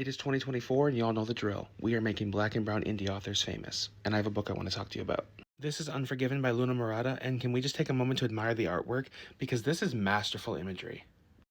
It is 2024 and y'all know the drill. We are making black and brown indie authors famous, and I have a book I want to talk to you about. This is Unforgiven by Luna Murata, and can we just take a moment to admire the artwork? Because this is masterful imagery.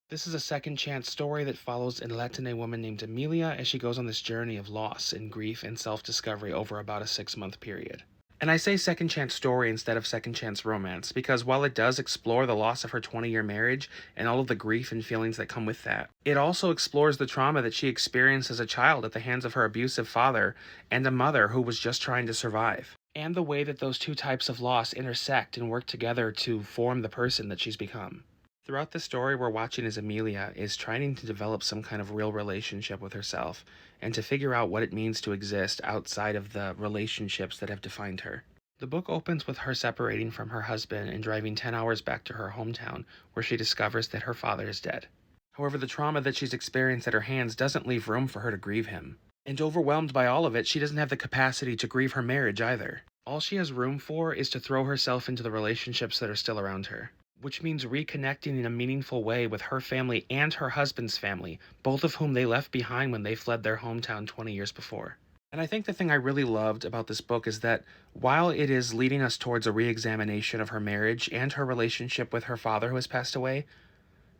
This is a second chance story that follows a Latina woman named Amelia as she goes on this journey of loss and grief and self-discovery over about a 6-month period. And I say second chance story instead of second chance romance because while it does explore the loss of her 20-year marriage and all of the grief and feelings that come with that, it also explores the trauma that she experienced as a child at the hands of her abusive father and a mother who was just trying to survive. And the way that those two types of loss intersect and work together to form the person that she's become. Throughout the story, we're watching as Amelia is trying to develop some kind of real relationship with herself and to figure out what it means to exist outside of the relationships that have defined her. The book opens with her separating from her husband and driving 10 hours back to her hometown, where she discovers that her father is dead. However, the trauma that she's experienced at her hands doesn't leave room for her to grieve him. And overwhelmed by all of it, she doesn't have the capacity to grieve her marriage either. All she has room for is to throw herself into the relationships that are still around her, which means reconnecting in a meaningful way with her family and her husband's family, both of whom they left behind when they fled their hometown 20 years before. And I think the thing I really loved about this book is that while it is leading us towards a re-examination of her marriage and her relationship with her father who has passed away,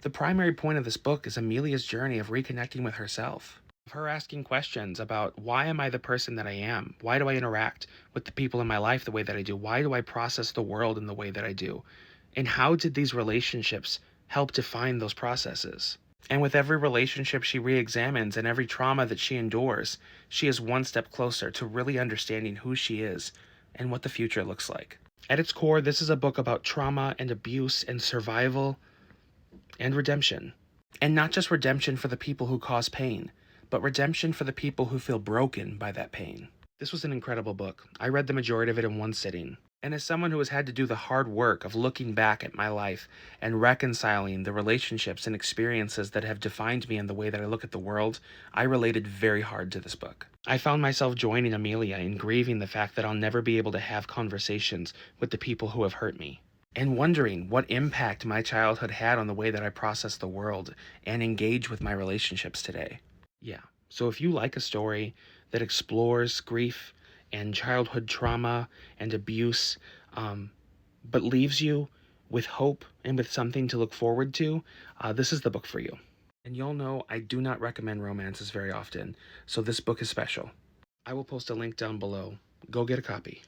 the primary point of this book is Amelia's journey of reconnecting with herself. Of her asking questions about why am I the person that I am? Why do I interact with the people in my life the way that I do? Why do I process the world in the way that I do? And how did these relationships help define those processes? And with every relationship she re-examines and every trauma that she endures, she is one step closer to really understanding who she is and what the future looks like. At its core, this is a book about trauma and abuse and survival and redemption. And not just redemption for the people who cause pain, but redemption for the people who feel broken by that pain. This was an incredible book. I read the majority of it in one sitting. And as someone who has had to do the hard work of looking back at my life and reconciling the relationships and experiences that have defined me in the way that I look at the world, I related very hard to this book. I found myself joining Amelia in grieving the fact that I'll never be able to have conversations with the people who have hurt me, and wondering what impact my childhood had on the way that I process the world and engage with my relationships today. Yeah, so if you like a story that explores grief and childhood trauma and abuse, but leaves you with hope and with something to look forward to, this is the book for you. And y'all know I do not recommend romances very often, so this book is special. I will post a link down below. Go get a copy.